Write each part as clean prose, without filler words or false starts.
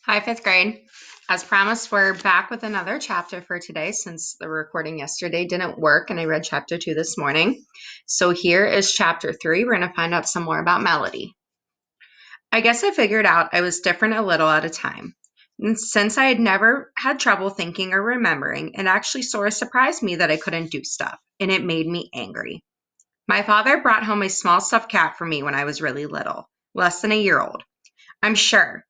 Hi, fifth grade. As promised, we're back with another chapter for today since the recording yesterday didn't work and I read chapter 2 this morning. So here is chapter 3. We're going to find out some more about Melody. I guess I figured out I was different a little at a time. And since I had never had trouble thinking or remembering, it actually sort of surprised me that I couldn't do stuff, and it made me angry. My father brought home a small stuffed cat for me when I was really little, less than a year old. I'm sure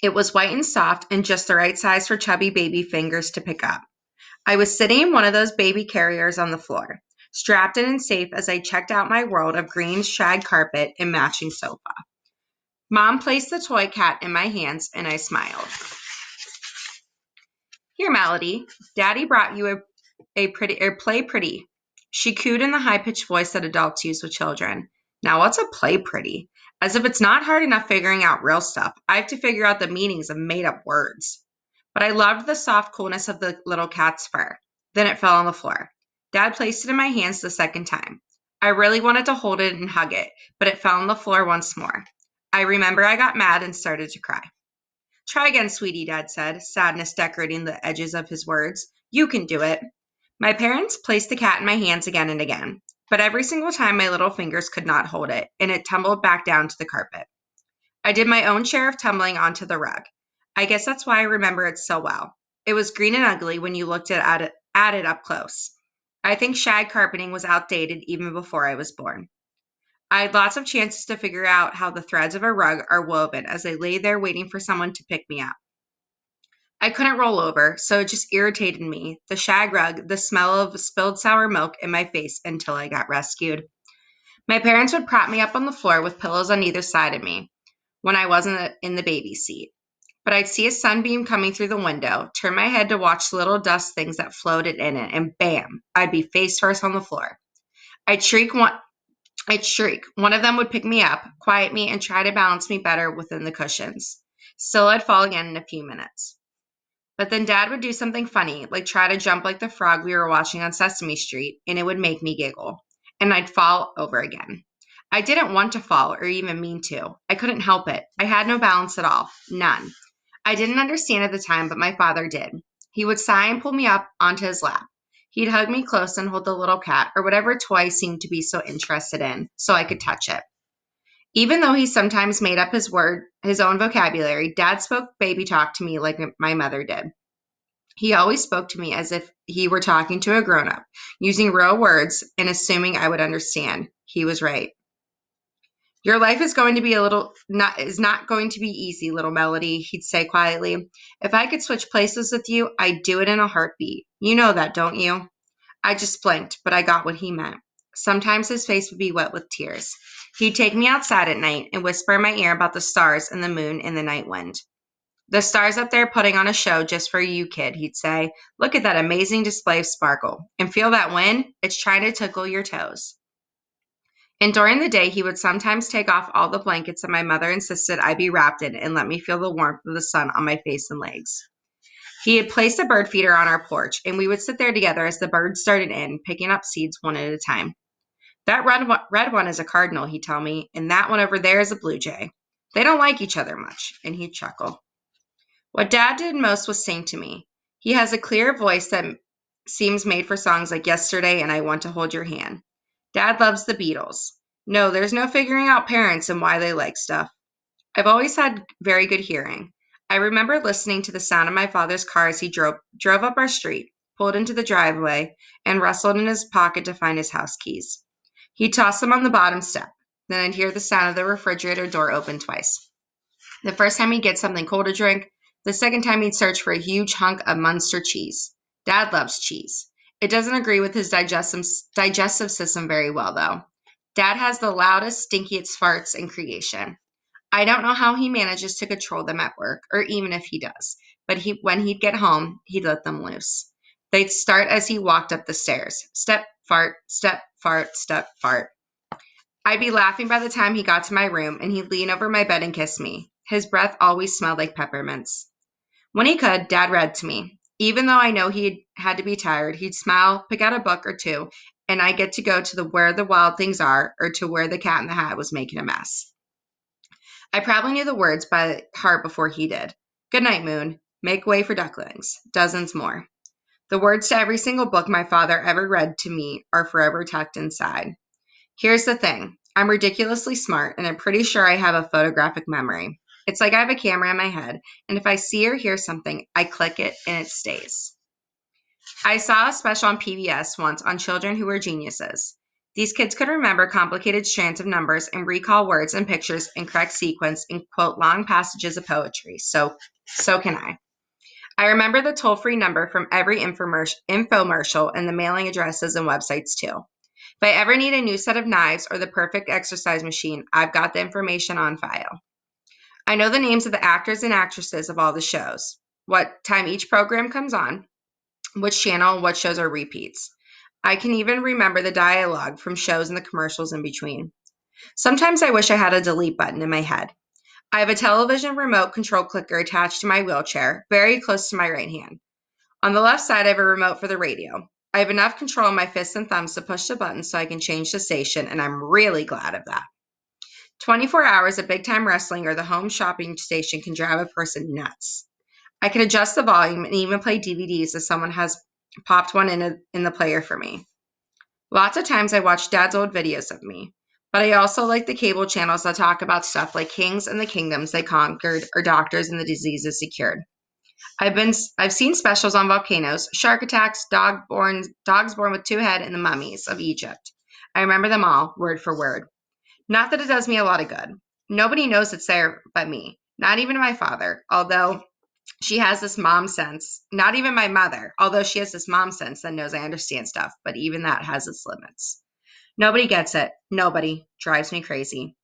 it was white and soft and just the right size for chubby baby fingers to pick up. I was sitting in one of those baby carriers on the floor, strapped in and safe as I checked out my world of green shag carpet and matching sofa. Mom placed the toy cat in my hands and I smiled. Here, Melody, Daddy brought you a play pretty. She cooed in the high-pitched voice that adults use with children. Now, what's a play pretty? As if it's not hard enough figuring out real stuff, I have to figure out the meanings of made-up words. But I loved the soft coolness of the little cat's fur. Then it fell on the floor. Dad placed it in my hands the second time. I really wanted to hold it and hug it, but it fell on the floor once more. I remember I got mad and started to cry. Try again, sweetie, Dad said, sadness decorating the edges of his words. You can do it. My parents placed the cat in my hands again and again, but every single time my little fingers could not hold it, and it tumbled back down to the carpet. I did my own share of tumbling onto the rug. I guess that's why I remember it so well. It was green and ugly when you looked at it up close. I think shag carpeting was outdated even before I was born. I had lots of chances to figure out how the threads of a rug are woven as I lay there waiting for someone to pick me up. I couldn't roll over, so it just irritated me, the shag rug, the smell of spilled sour milk in my face until I got rescued. My parents would prop me up on the floor with pillows on either side of me when I wasn't in the baby seat. But I'd see a sunbeam coming through the window, turn my head to watch the little dust things that floated in it, and bam, I'd be face first on the floor. I'd shriek one I'd shriek. One of them would pick me up, quiet me, and try to balance me better within the cushions. Still, I'd fall again in a few minutes. But then Dad would do something funny, like try to jump like the frog we were watching on Sesame Street, and it would make me giggle. And I'd fall over again. I didn't want to fall or even mean to. I couldn't help it. I had no balance at all. None. I didn't understand at the time, but my father did. He would sigh and pull me up onto his lap. He'd hug me close and hold the little cat or whatever toy I seemed to be so interested in so I could touch it. Even though he sometimes made up his own vocabulary, Dad spoke baby talk to me like my mother did. He always spoke to me as if he were talking to a grown-up, using real words and assuming I would understand. He was right. Your life is going to be is not going to be easy, little Melody, he'd say quietly. If I could switch places with you, I'd do it in a heartbeat. You know that, don't you? I just blinked, but I got what he meant. Sometimes his face would be wet with tears. He'd take me outside at night and whisper in my ear about the stars and the moon and the night wind. The stars up there putting on a show just for you, kid, he'd say. Look at that amazing display of sparkle. And feel that wind? It's trying to tickle your toes. And during the day, he would sometimes take off all the blankets that my mother insisted I be wrapped in and let me feel the warmth of the sun on my face and legs. He had placed a bird feeder on our porch, and we would sit there together as the birds started in, picking up seeds one at a time. That red one is a cardinal, he'd tell me, and that one over there is a blue jay. They don't like each other much, and he'd chuckle. What Dad did most was sing to me. He has a clear voice that seems made for songs like Yesterday and I Want to Hold Your Hand. Dad loves the Beatles. No, there's no figuring out parents and why they like stuff. I've always had very good hearing. I remember listening to the sound of my father's car as he drove up our street, pulled into the driveway, and rustled in his pocket to find his house keys. He'd toss them on the bottom step. Then I'd hear the sound of the refrigerator door open twice. The first time he'd get something cold to drink, the second time he'd search for a huge hunk of Munster cheese. Dad loves cheese. It doesn't agree with his digestive system very well, though. Dad has the loudest, stinkiest farts in creation. I don't know how he manages to control them at work, or even if he does, but when he'd get home, he'd let them loose. They'd start as he walked up the stairs. Step, fart, step, fart, step, fart. I'd be laughing by the time he got to my room, and he'd lean over my bed and kiss me. His breath always smelled like peppermints. When he could, Dad read to me. Even though I know he had to be tired, he'd smile, pick out a book or two, and I'd get to go to the Where the Wild Things Are or to Where the Cat in the Hat was making a mess. I probably knew the words by heart before he did. Good night, moon. Make way for ducklings. Dozens more. The words to every single book my father ever read to me are forever tucked inside. Here's the thing. I'm ridiculously smart, and I'm pretty sure I have a photographic memory. It's like I have a camera in my head, and if I see or hear something, I click it and it stays. I saw a special on PBS once on children who were geniuses. These kids could remember complicated strands of numbers and recall words and pictures in correct sequence and quote long passages of poetry. So can I. I remember the toll-free number from every infomercial and the mailing addresses and websites too. If I ever need a new set of knives or the perfect exercise machine, I've got the information on file. I know the names of the actors and actresses of all the shows, what time each program comes on, which channel, what shows are repeats. I can even remember the dialogue from shows and the commercials in between. Sometimes I wish I had a delete button in my head. I have a television remote control clicker attached to my wheelchair, very close to my right hand. On the left side, I have a remote for the radio. I have enough control in my fists and thumbs to push the button so I can change the station, and I'm really glad of that. 24 hours of big time wrestling or the home shopping station can drive a person nuts. I can adjust the volume and even play DVDs if someone has popped one in the player for me. Lots of times I watch Dad's old videos of me, but I also like the cable channels that talk about stuff like kings and the kingdoms they conquered or doctors and the diseases they cured. I've seen specials on volcanoes, shark attacks, dogs born with two heads, and the mummies of Egypt. I remember them all, word for word. Not that it does me a lot of good. Nobody knows it's there but me. Not even my father, although she has this mom sense. Not even my mother, although she has this mom sense that knows I understand stuff, but even that has its limits. Nobody gets it. Nobody. Drives me crazy.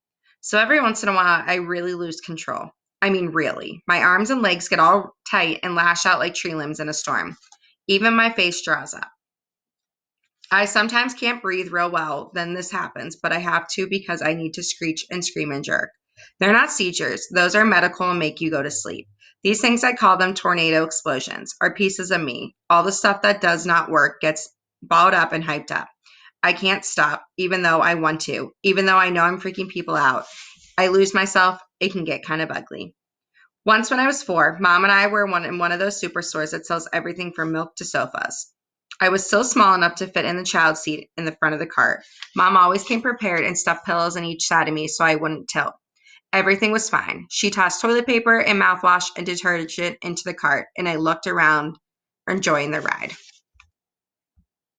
So every once in a while, I really lose control. I mean, really. My arms and legs get all tight and lash out like tree limbs in a storm. Even my face draws up. I sometimes can't breathe real well, then this happens, but I have to because I need to screech and scream and jerk. They're not seizures. Those are medical and make you go to sleep. These things, I call them tornado explosions, are pieces of me. All the stuff that does not work gets balled up and hyped up. I can't stop, even though I want to, even though I know I'm freaking people out. I lose myself. It can get kind of ugly. Once when I was 4, Mom and I were in one of those superstores that sells everything from milk to sofas. I was still small enough to fit in the child seat in the front of the cart. Mom always came prepared and stuffed pillows on each side of me so I wouldn't tilt. Everything was fine. She tossed toilet paper and mouthwash and detergent into the cart, and I looked around, enjoying the ride.